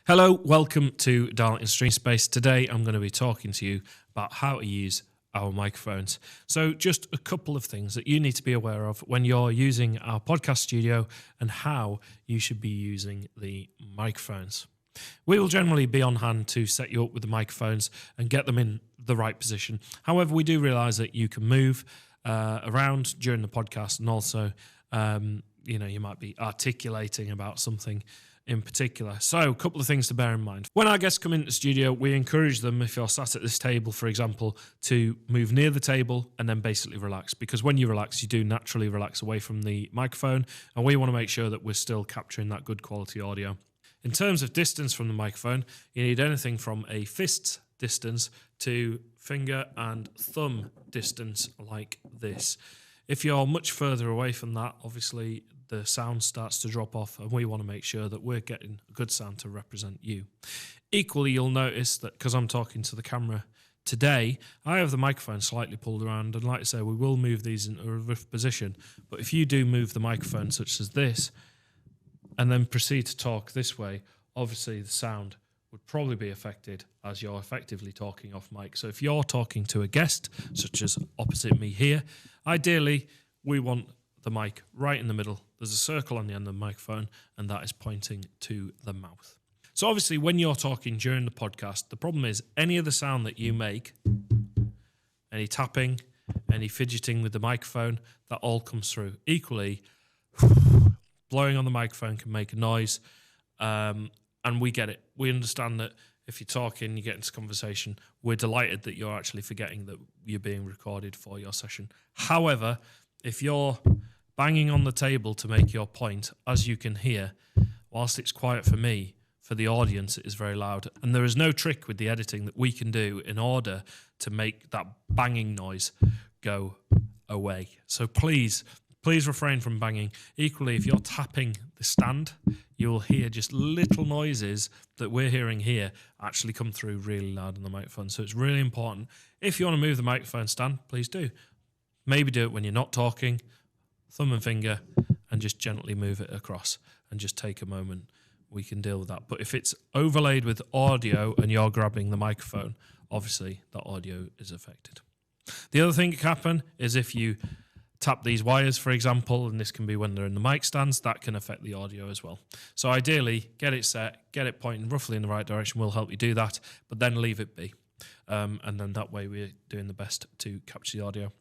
Hello, welcome to Darlington Stream Space. Today I'm going to be talking to you about how to use our microphones. So just a couple of things that you need to be aware of when you're using our podcast studio and how you should be using the microphones. We will generally be on hand to set you up with the microphones and get them in the right position. However, we do realise that you can move around during the podcast, and also you might be articulating about something in particular. So a couple of things to bear in mind. When our guests come into the studio, we encourage them, if you're sat at this table, for example, to move near the table and then basically relax. Because when you relax, you do naturally relax away from the microphone, and we want to make sure that we're still capturing that good quality audio. In terms of distance from the microphone, you need anything from a fist distance to finger and thumb distance like this. If you're much further away from that, obviously the sound starts to drop off, and we want to make sure that we're getting a good sound to represent you. Equally, you'll notice that because I'm talking to the camera today, I have the microphone slightly pulled around, and like I say, we will move these into a rough position. But if you do move the microphone such as this, and then proceed to talk this way, obviously the sound would probably be affected as you're effectively talking off mic. So if you're talking to a guest, such as opposite me here, ideally we want the mic right in the middle. There's a circle on the end of the microphone, and that is pointing to the mouth. So obviously when you're talking during the podcast, the problem is any of the sound that you make, any tapping, any fidgeting with the microphone, that all comes through. Equally, blowing on the microphone can make a noise, and we get it. We understand that if you're talking, you get into conversation, we're delighted that you're actually forgetting that you're being recorded for your session. However, if you're banging on the table to make your point, as you can hear, whilst it's quiet for me, for the audience it is very loud. And there is no trick with the editing that we can do in order to make that banging noise go away. So please refrain from banging. Equally, if you're tapping the stand, you'll hear just little noises that we're hearing here actually come through really loud on the microphone. So it's really important. If you want to move the microphone stand, please do. Maybe do it when you're not talking, thumb and finger, and just gently move it across and just take a moment. We can deal with that. But if it's overlaid with audio and you're grabbing the microphone, obviously that audio is affected. The other thing that can happen is if you tap these wires, for example, and this can be when they're in the mic stands, that can affect the audio as well. So ideally, get it set, get it pointing roughly in the right direction. We'll help you do that, but then leave it be. And then that way we're doing the best to capture the audio.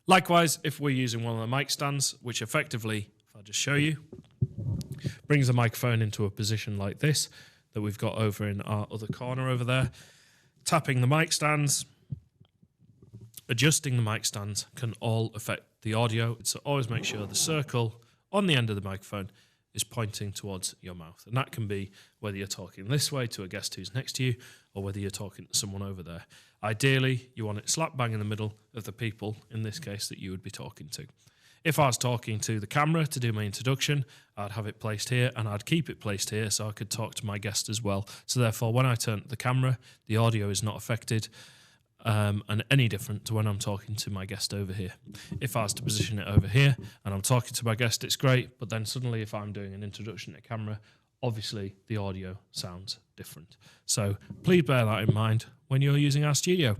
Likewise, if we're using one of the mic stands, which effectively, if I just show you, brings the microphone into a position like this that we've got over in our other corner over there, tapping the mic stands, adjusting the mic stands can all affect the audio. So always make sure the circle on the end of the microphone is pointing towards your mouth. And that can be whether you're talking this way to a guest who's next to you or whether you're talking to someone over there. Ideally, you want it slap bang in the middle of the people, in this case, that you would be talking to. If I was talking to the camera to do my introduction, I'd have it placed here and I'd keep it placed here so I could talk to my guest as well. So therefore, when I turn to the camera, the audio is not affected and any different to when I'm talking to my guest over here. If I was to position it over here and I'm talking to my guest, it's great, but then suddenly if I'm doing an introduction to camera, obviously the audio sounds different. So please bear that in mind when you're using our studio.